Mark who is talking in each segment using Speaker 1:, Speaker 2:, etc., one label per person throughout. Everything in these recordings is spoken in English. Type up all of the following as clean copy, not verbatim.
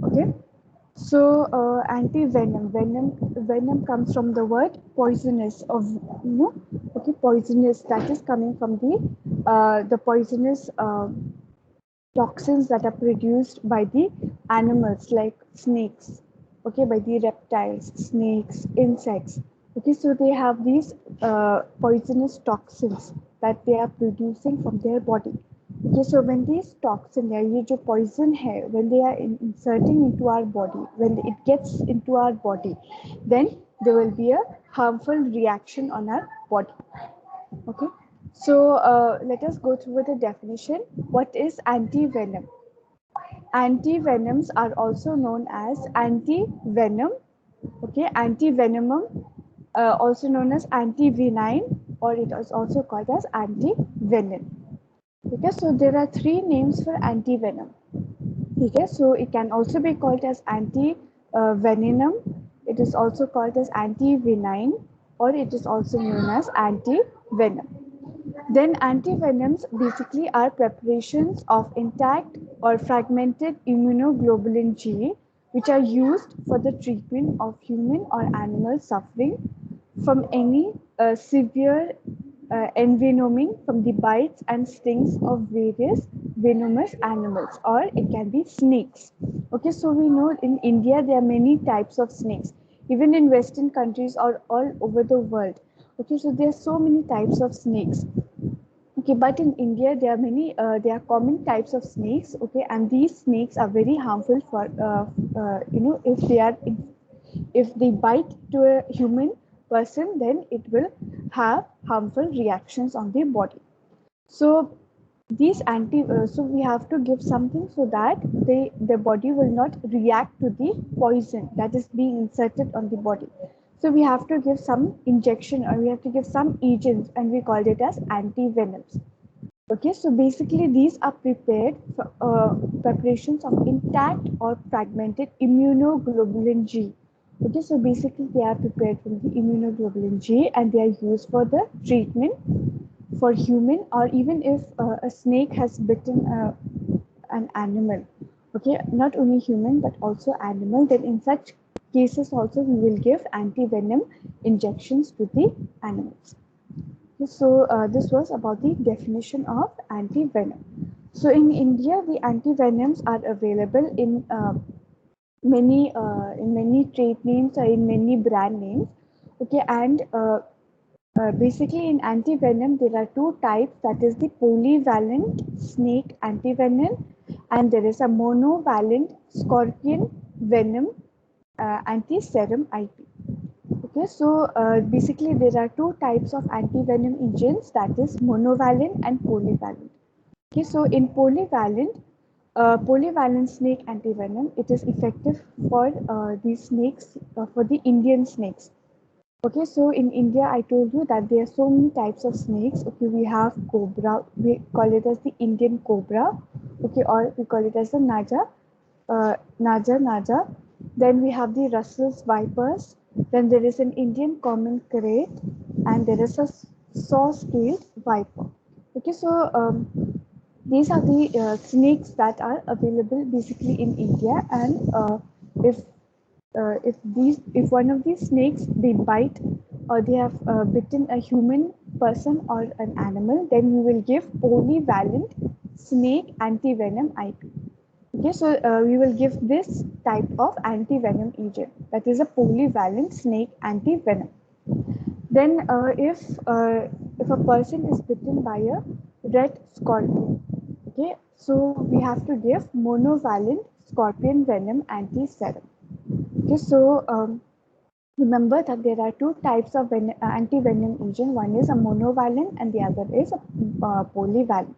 Speaker 1: Okay. So venom comes from the word poisonous of okay, poisonous, that is coming from the poisonous toxins that are produced by the animals like snakes, okay, by the reptiles, snakes, insects. Okay, so they have these poisonous toxins that they are producing from their body. Okay, so when these toxin या ये जो poison है, when they are inserting into our body, when it gets into our body, then there will be a harmful reaction on our body. Okay, so let us go through the definition. What is anti-venom? Antivenoms are also known as anti-venom, okay, anti-venomum, also known as anti-venine, or it is also called as anti-venin. Okay, so there are three names for anti-venom. Okay, so it can also be called as anti-veninum. It is also called as anti-venine, or it is also known as anti-venom. Then antivenoms basically are preparations of intact or fragmented immunoglobulin G, which are used for the treatment of human or animal suffering from any severe envenoming from the bites and stings of various venomous animals, or it can be snakes. Okay, so we know in India there are many types of snakes, even in Western countries or all over the world. Okay, so there are so many types of snakes. Okay, but in India there are common types of snakes. Okay, and these snakes are very harmful for if if they bite to a human person, then it will have harmful reactions on the body. So so we have to give something so that the body will not react to the poison that is being inserted on the body. So we have to give some injection, or we have to give some agents, and we call it as anti-venoms. Okay, so basically these are prepared for preparations of intact or fragmented immunoglobulin G. Okay, so basically they are prepared from the immunoglobulin G, and they are used for the treatment for human, or even if a snake has bitten an animal. Okay, not only human but also animal, then in such cases also we will give anti-venom injections to the animals. So this was about the definition of anti-venom. So in India, the anti-venoms are available in many trade names or in many brand names. Okay, and basically in anti-venom there are two types. That is the polyvalent snake anti-venom, and there is a monovalent scorpion venom anti-serum IP. Okay, so basically there are two types of anti-venom agents, that is monovalent and polyvalent. Okay, so in polyvalent snake anti-venom, it is effective for these snakes, for the Indian snakes. Okay, so in India, I told you that there are so many types of snakes. Okay, we have cobra, we call it as the Indian cobra. Okay, or we call it as the Naja. Then we have the Russell's vipers. Then there is an Indian common krait, and there is a saw-scaled viper. Okay, so these are the snakes that are available basically in India, and if if one of these snakes they bite or they have bitten a human person or an animal, then we will give polyvalent snake anti-venom IP. Okay, so we will give this type of anti-venom agent, that is a polyvalent snake anti-venom. Then if a person is bitten by a red scorpion, okay, so we have to give monovalent scorpion venom anti-serum. Okay, so remember that there are two types of anti-venom agent. One is a monovalent and the other is a polyvalent.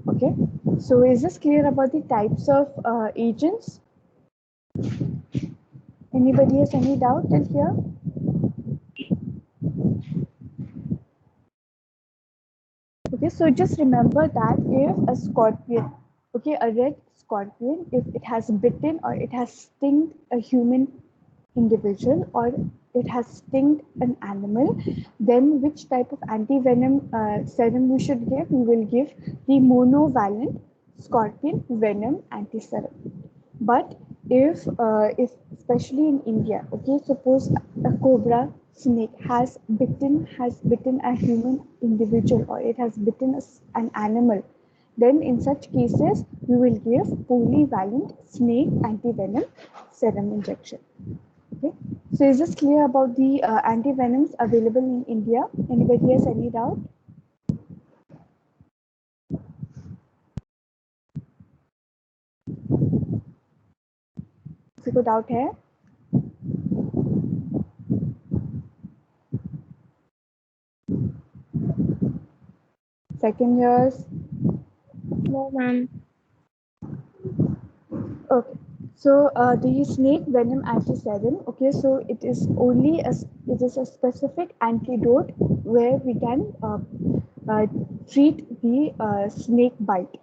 Speaker 1: Okay, so is this clear about the types of agents? Anybody has any doubt till here? Okay, so just remember that if a scorpion, okay, a red scorpion, if it has bitten or it has stinged a human individual, or it has stinged an animal, then which type of anti-venom serum we should give? We will give the monovalent scorpion venom anti-serum. But if especially in India, okay, suppose a cobra snake has bitten a human individual, or it has bitten an animal, then in such cases we will give polyvalent snake antivenom serum injection. Okay, so is this clear about the antivenoms available in India? Anybody has any doubt? किसी को doubt है? Second years?
Speaker 2: No, ma'am.
Speaker 1: Okay. So the snake venom antiserum. Okay, so it is a specific antidote where we can uh, treat the snake bite.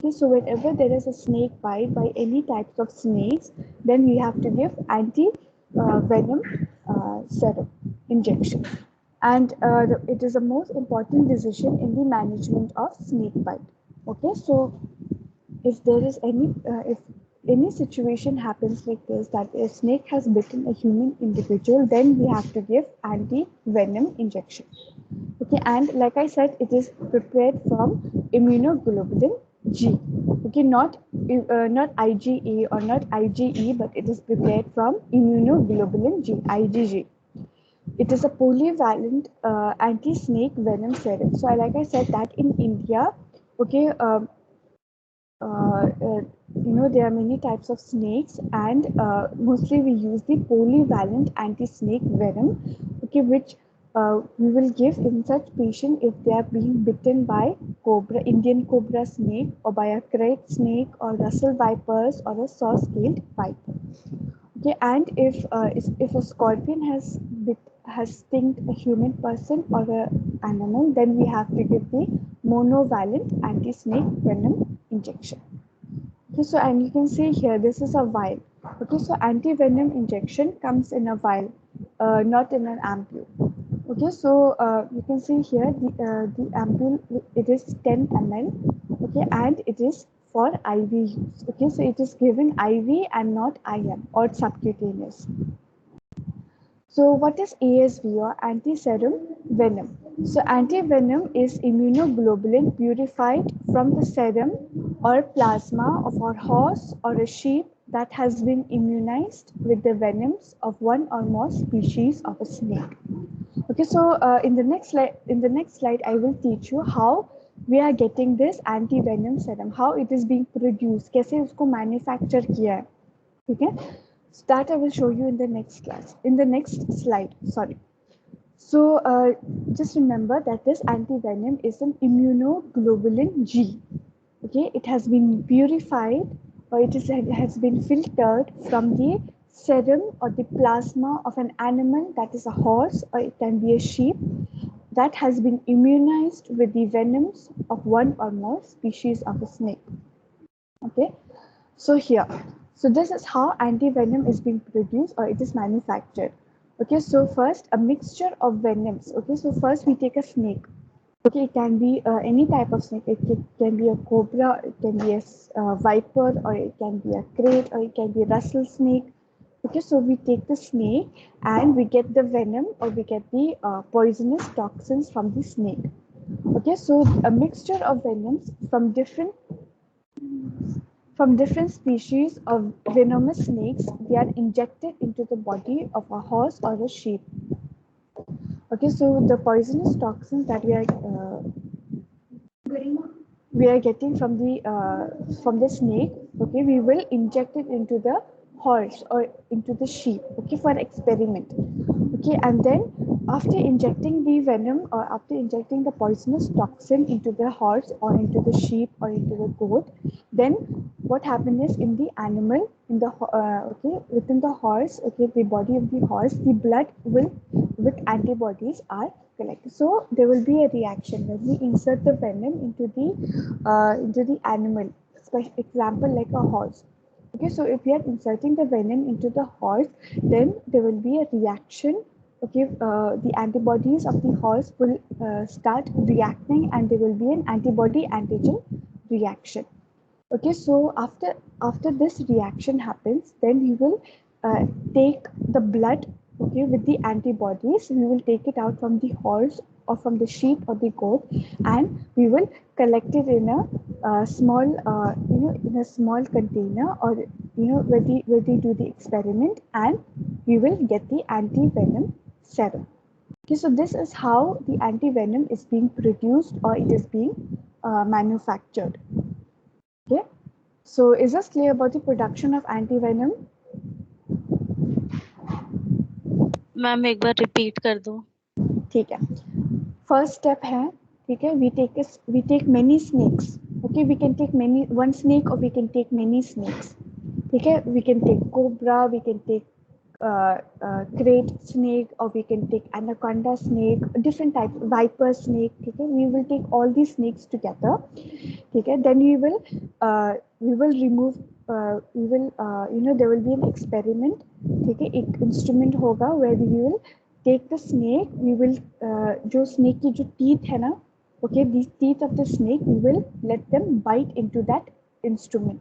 Speaker 1: Okay, so whenever there is a snake bite by any types of snakes, then we have to give anti venom serum injection, and it is the most important decision in the management of snake bite. Okay, so if there is if any situation happens like this, that a snake has bitten a human individual, then we have to give anti venom injection. Okay, and like I said, it is prepared from immunoglobulin G. Okay, not IgA or not IgE, but it is prepared from immunoglobulin G, IgG. It is a polyvalent anti-snake venom serum. So, like I said, that in India, okay, there are many types of snakes, and mostly we use the polyvalent anti-snake venom, okay, which we will give in such patient if they are being bitten by cobra, Indian cobra snake, or by a crate snake, or Russell vipers, or a saw-scaled viper. Okay, and if a scorpion has stinged a human person or an animal, then we have to give the monovalent anti-snake venom injection. Okay, so and you can see here this is a vial. Okay, so anti-venom injection comes in a vial, not in an ampule. Okay, so you can see here the ampule, it is 10 ml. Okay, and it is for IV use. Okay, so it is given IV and not IM or subcutaneous. So what is ASV, or anti-serum venom? So anti-venom is immunoglobulin purified from the serum or plasma of a horse or a sheep that has been immunized with the venoms of one or more species of a snake. Okay, so in the next slide, I will teach you how we are getting this anti-venom serum, how it is being produced, कैसे उसको manufacture किया है, ठीक है? So that I will show you in the next class, in the next slide. Sorry. So just remember that this anti-venom is an immunoglobulin G. Okay, it has been purified, or it has been filtered from the serum or the plasma of an animal, that is a horse, or it can be a sheep, that has been immunized with the venoms of one or more species of a snake. Okay, so here, so this is how anti-venom is being produced, or it is manufactured. Okay, so first a mixture of venoms. Okay, so first we take a snake. Okay, it can be any type of snake. It can be a cobra, it can be a viper, or it can be a crate, or it can be a Russell snake. Okay, so we take the snake and we get the venom, or we get the poisonous toxins from the snake. Okay, so a mixture of venoms from different species of venomous snakes, they are injected into the body of a horse or a sheep. Okay, so the poisonous toxins that we are getting from the snake, okay, we will inject it into the horse or into the sheep, okay, for experiment. Okay, and then after injecting the venom, or after injecting the poisonous toxin into the horse or into the sheep or into the goat, then what happens is, in the animal, in the okay, within the horse, okay, the body of the horse, the blood will with antibodies are collected. So there will be a reaction when we insert the venom into the animal. Example, like a horse. Okay, so if we are inserting the venom into the horse, then there will be a reaction. Okay, the antibodies of the horse will start reacting, and there will be an antibody antigen reaction. Okay, so after this reaction happens, then we will take the blood, okay, with the antibodies. We will take it out from the horse or from the sheep or the goat, and we will collect it in a small, in a small container, or where they do the experiment, and we will get the anti-venom serum. Okay, so this is how the anti-venom is being produced, or it is being manufactured. Okay, so is this clear about the production of anti-venom?
Speaker 2: Ma'am एक बार repeat कर दो.
Speaker 1: ठीक है. First step है, ठीक है, we take many snakes. Okay, we can take one snake, or we can take many snakes. ठीक है, we can take cobra, we can take crate snake, or we can take anaconda snake, different types, viper snake. ठीक है, we will take all these snakes together. ठीक है, then we will remove, there will be an experiment. ठीक है, एक instrument होगा where we will take the snake, we will जो snake की जो teeth है ना, okay, these teeth of the snake, we will let them bite into that instrument.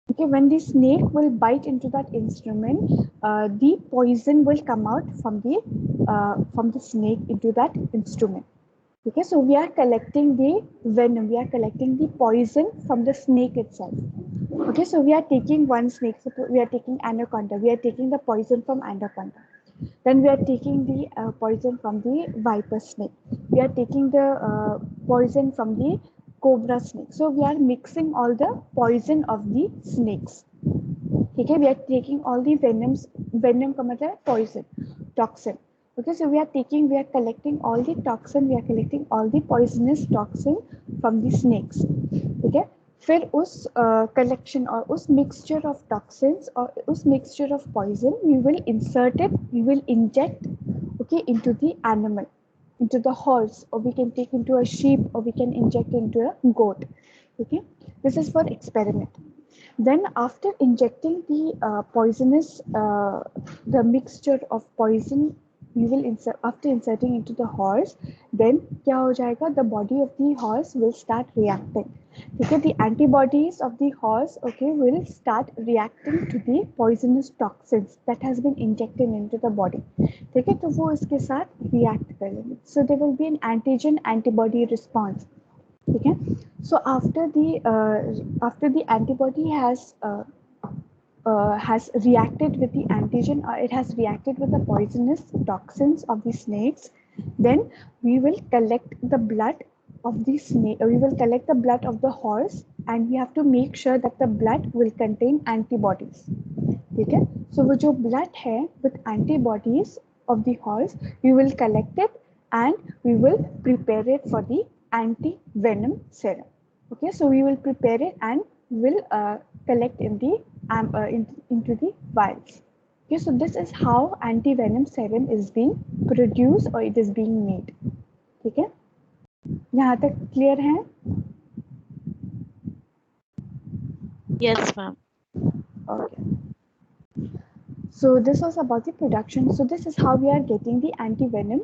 Speaker 1: Okay, when the snake will bite into that instrument, the poison will come out from the snake into that instrument. Okay, so we are collecting the venom, we are collecting the poison from the snake itself. Okay, so we are taking one snake, so we are taking anaconda, we are taking the poison from anaconda. Then we are taking the poison from the viper snake. We are taking the poison from the cobra snake. So we are mixing all the poison of the snakes. Okay, we are taking all the venoms. Venom का मतलब poison, toxin. Okay, so we are collecting all the toxin. We are collecting all the poisonous toxin from the snakes. Okay, फिर उस collection और उस mixture of toxins और उस mixture of poison, we will insert it, we will inject, okay, into the animal, into the horse, or we can take into a sheep, or we can inject into a goat. Okay, this is for experiment. Then after injecting the the mixture of poison, we will insert, after inserting into the horse, then क्या हो जाएगा, the body of the horse will start reacting. Okay, the antibodies of the horse, okay, will start reacting to the poisonous toxins that has been injected into the body. ठीक है, तो वो इसके साथ react करेंगे. So there will be an antigen antibody response. ठीक है, so after the antibody has reacted with the antigen, or it has reacted with the poisonous toxins of the snakes, then we will collect the blood of the snake, we will collect the blood of the horse, and we have to make sure that the blood will contain antibodies. ठीक है, so वो जो blood है with antibodies of the horse, we will collect it, and we will prepare it for the anti-venom serum. Okay, so we will prepare it and will collect in the into the vials. Okay, so this is how anti-venom serum is being produced, or it is being made. ठीक है, यहाँ तक clear है?
Speaker 2: Yes, ma'am.
Speaker 1: Okay. So this was about the production. So this is how we are getting the anti-venom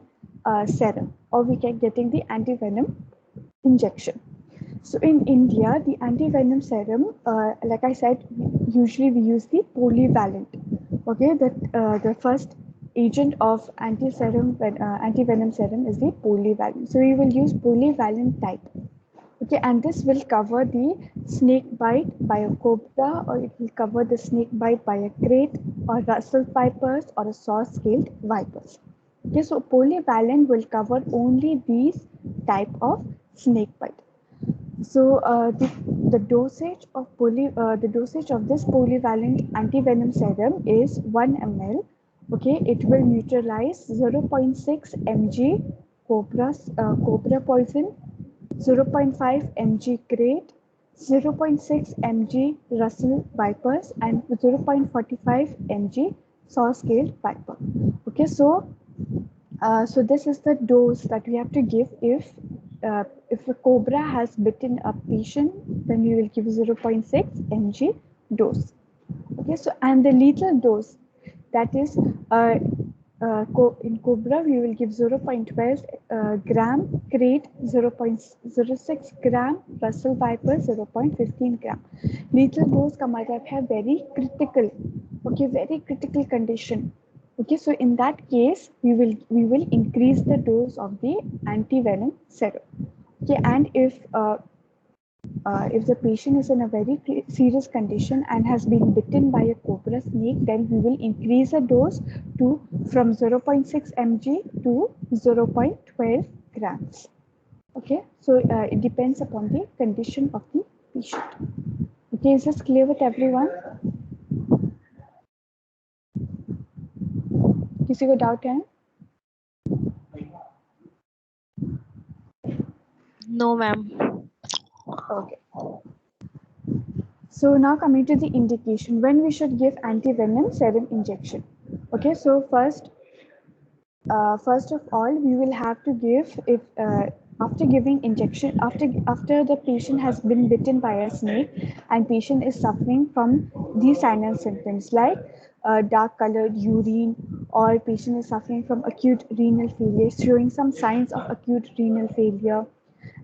Speaker 1: serum, or we can getting the anti-venom injection. So in India, the anti-venom serum, like I said, usually we use the polyvalent. Okay, the first agent of anti-venom serum is the polyvalent. So we will use polyvalent type. Okay, and this will cover the snake bite by a cobra, or it will cover the snake bite by a crate, or Russell vipers, or a saw-scaled vipers. Okay, so polyvalent will cover only these type of snake bite. So the dosage of this polyvalent antivenom serum is 1 ml. Okay, it will neutralize 0.6 mg cobra poison, 0.5 mg crate, 0.6 mg Russell vipers, and 0.45 mg saw-scaled viper. Okay, so this is the dose that we have to give if a cobra has bitten a patient, then we will give 0.6 mg dose. Okay, so and the lethal dose, that is in Cobra, we will give 0.12 gram, Crate 0.06 gram, Russell Viper 0.15 gram. Lethal dose का मतलब है very critical, okay, very critical condition. Okay, so in that case, we will increase the dose of the anti-venom serum. Okay, and if the patient is in a very serious condition and has been bitten by a cobra snake, then we will increase the dose to from 0.6 mg to 0.12 grams. Okay, so it depends upon the condition of the patient. Okay, is this clear with everyone? किसी को doubt है?
Speaker 2: No, ma'am.
Speaker 1: Okay. So now coming to the indication, when we should give anti-venom serum injection. Okay, so first of all, we will have to give, if after giving injection, after the patient has been bitten by a snake and patient is suffering from these signs and symptoms like dark colored urine, or patient is suffering from acute renal failure, showing some signs of acute renal failure,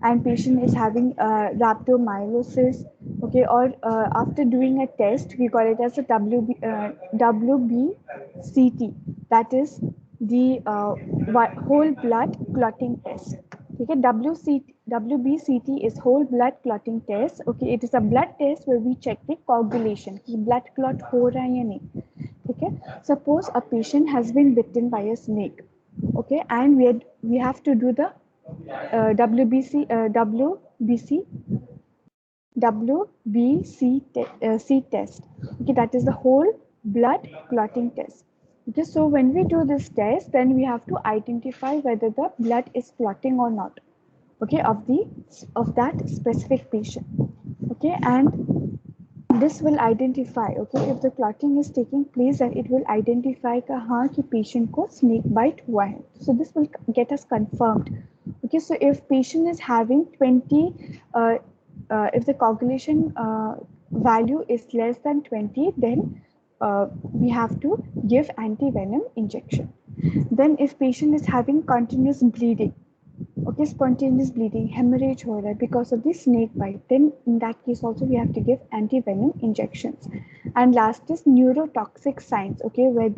Speaker 1: and patient is having rhabdomyolysis, okay, or after doing a test, we call it as a WBCT, that is the whole blood clotting test. Okay, WBCT is whole blood clotting test. Okay, it is a blood test where we check the coagulation, कि blood clot हो रहा है या नहीं. Okay, suppose a patient has been bitten by a snake, okay, and we have to do the WBC test. Okay, that is the whole blood clotting test. Okay, so when we do this test, then we have to identify whether the blood is clotting or not. Okay, of that specific patient. Okay, and this will identify, okay, if the clotting is taking place, then it will identify कहाँ कि patient को snake bite हुआ है. So this will get us confirmed. Okay, so if patient is having 20, if the coagulation value is less than 20, then we have to give anti-venom injection. Then if patient is having continuous bleeding, okay, spontaneous bleeding, hemorrhage हो रहा है because of the snake bite, then in that case also we have to give anti-venom injections. And last is neurotoxic signs, okay, where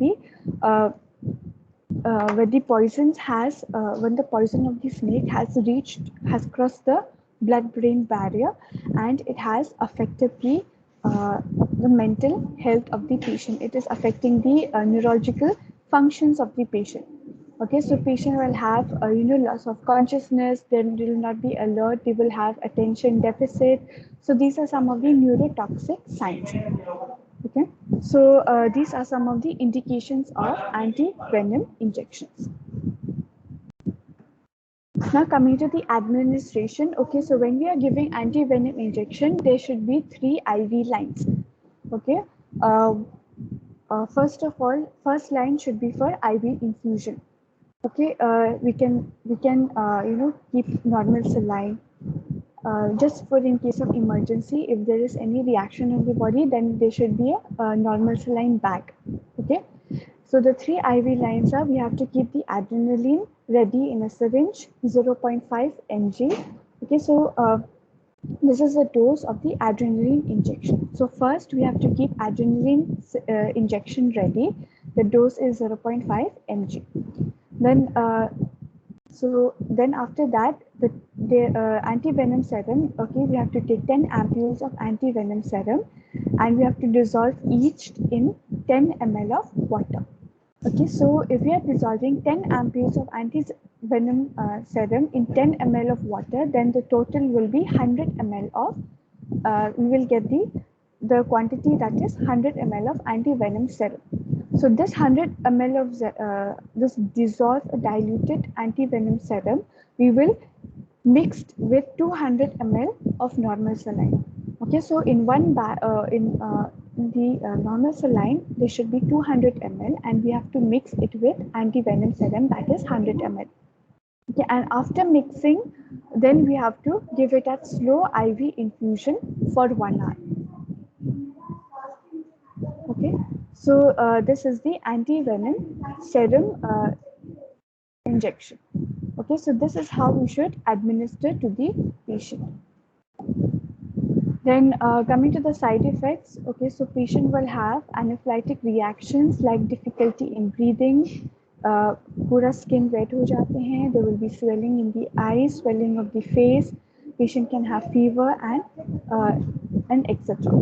Speaker 1: the poison has when the poison of the snake has crossed the blood-brain barrier, and it has affected the mental health of the patient. It is affecting the neurological functions of the patient. Okay, so patient will have loss of consciousness, then they will not be alert, they will have attention deficit. So these are some of the neurotoxic signs. Okay, so these are some of the indications of anti-venom injections. Now coming to the administration. Okay, so when we are giving anti-venom injection, there should be 3 IV lines. Okay, first of all, first line should be for IV infusion. Okay, we can keep normal saline. Just for in case of emergency, if there is any reaction in the body, then there should be a normal saline bag. Okay, so the 3 IV lines are, we have to keep the adrenaline ready in a syringe, 0.5 mg. Okay, so this is the dose of the adrenaline injection. So first we have to keep adrenaline injection ready. The dose is 0.5 mg. Then then after that, the anti-venom serum, okay, we have to take 10 ampules of anti-venom serum, and we have to dissolve each in 10 ml of water. Okay, so if we are dissolving 10 ampules of anti-venom serum in 10 ml of water, then the total will be 100 ml of, we will get the quantity, that is 100 ml of anti-venom serum. So this 100 ml of this dissolved diluted anti-venom serum, we will mix with 200 ml of normal saline. Okay, so in the normal saline, there should be 200 ml, and we have to mix it with anti-venom serum, that is 100 ml. Okay, and after mixing, then we have to give it a slow IV infusion for 1 hour. Okay, So this is the anti-venom serum injection. Okay, so this is how we should administer to the patient. Then coming to the side effects, okay, so patient will have anaphylactic reactions like difficulty in breathing, पूरा skin wet हो जाते हैं, there will be swelling in the eyes, swelling of the face, patient can have fever and etc.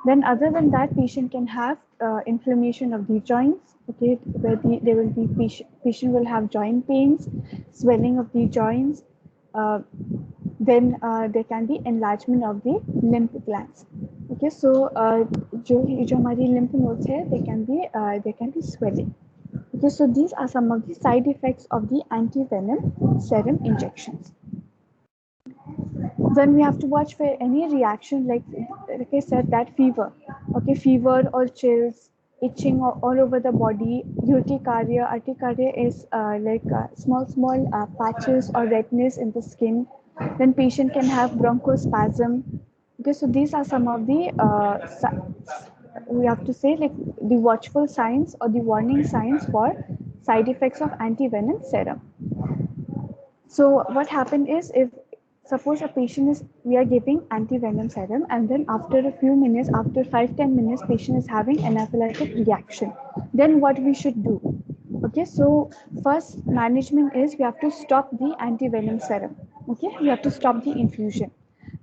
Speaker 1: Then other than that, patient can have inflammation of the joints, okay, where there will be patient will have joint pains, swelling of the joints, uh, then there can be enlargement of the lymph glands. Okay, so जो हमारी lymph nodes है, they can be swelling. Okay, so these are some of the side effects of the anti-venom serum injections. Then we have to watch for any reaction, like I said, that fever. Okay, fever or chills, itching all over the body, urticaria. Urticaria is small patches or redness in the skin. Then patient can have bronchospasm. Okay, so these are some of the we have to say, like, the watchful signs or the warning signs for side effects of anti-venom serum. So what happened is, if suppose a patient is, we are giving anti-venom serum, and then after a few minutes, after 5-10 minutes, patient is having anaphylactic reaction, then what we should do? Okay, so first management is we have to stop the anti-venom serum. Okay, we have to stop the infusion.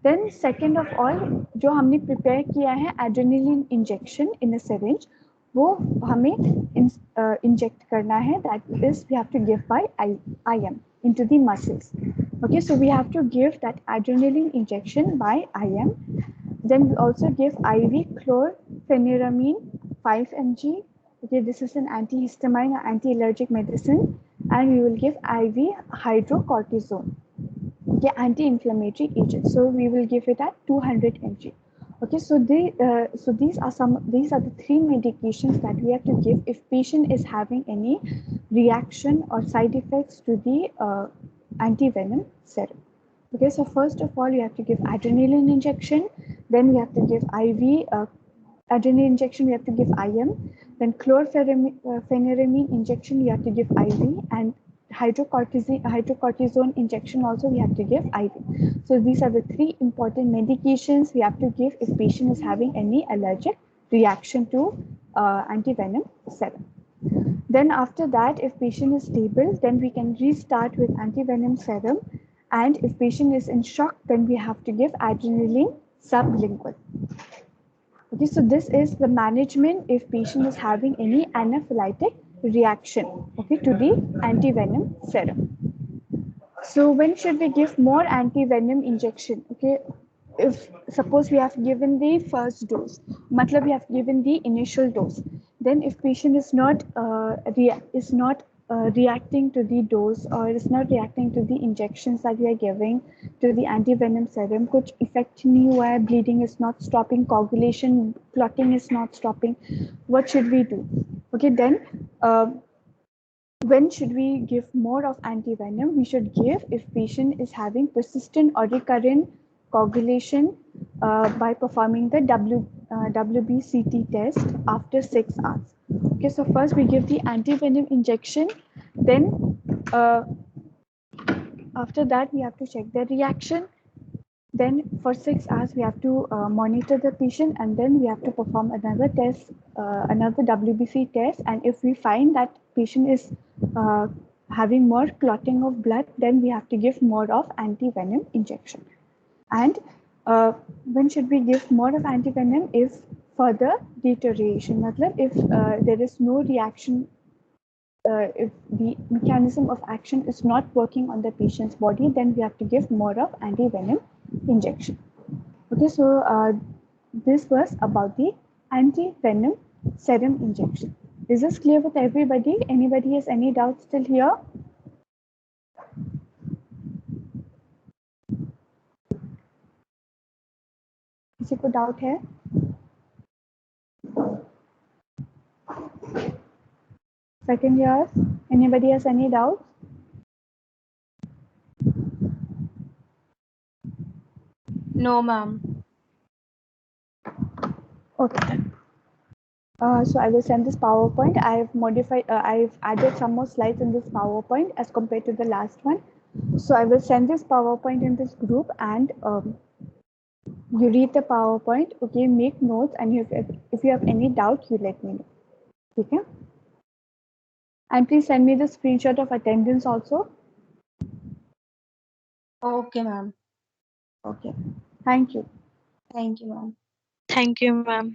Speaker 1: Then second of all, जो हमने prepare किया है adrenaline injection in a syringe, वो हमें inject करना है. That is, we have to give by IM into the muscles. Okay, so we have to give that adrenaline injection by IM. Then we also give IV chlorpheniramine 5 mg. Okay, this is an antihistamine or anti-allergic medicine, and we will give IV hydrocortisone. Okay, anti-inflammatory agent. So we will give it at 200 mg. Okay, so these are the three medications that we have to give if patient is having any reaction or side effects to the anti-venom serum. Okay, so first of all, you have to give adrenaline injection. Then we have to give IV adrenaline injection. We have to give IM. Then chlorpheniramine injection. You have to give IV, and hydrocortisone injection also we have to give IV. So these are the three important medications we have to give if patient is having any allergic reaction to anti-venom serum. Then after that, if patient is stable, then we can restart with anti-venom serum. And if patient is in shock, then we have to give adrenaline sublingual. Okay, so this is the management if patient is having any anaphylactic reaction, okay, to the anti-venom serum. So when should we give more anti-venom injection? Okay, if suppose we have given the first dose, matlab we have given the initial dose, then if patient is not reacting to the dose, or is not reacting to the injections that we are giving to the anti-venom serum, कुछ effect नहीं हुआ है, bleeding is not stopping, coagulation, clotting is not stopping, what should we do? Okay, then when should we give more of anti-venom? We should give if patient is having persistent or recurrent coagulation by performing the WBCT test after 6 hours. Okay, so first we give the anti-venom injection, then after that we have to check the reaction. Then for 6 hours we have to monitor the patient, and then we have to perform another test, another WBC test, and if we find that patient is having more clotting of blood, then we have to give more of anti-venom injection. And when should we give more of anti-venom? If further deterioration, matlab if there is no reaction, if the mechanism of action is not working on the patient's body, then we have to give more of anti-venom injection. Okay, so this was about the anti-venom serum injection. Is this clear with everybody? Anybody has any doubts still here? किसी को doubt है? Second year, anybody has any doubts?
Speaker 2: No, ma'am.
Speaker 1: Okay. So I will send this PowerPoint. I've modified, I've added some more slides in this PowerPoint as compared to the last one. So I will send this PowerPoint in this group, and you read the PowerPoint, okay, make notes, and if you have any doubt, you let me know, okay? And please send me the screenshot of attendance also.
Speaker 3: Okay, ma'am.
Speaker 1: Okay, thank you.
Speaker 3: Thank you, ma'am.
Speaker 2: Thank you, ma'am.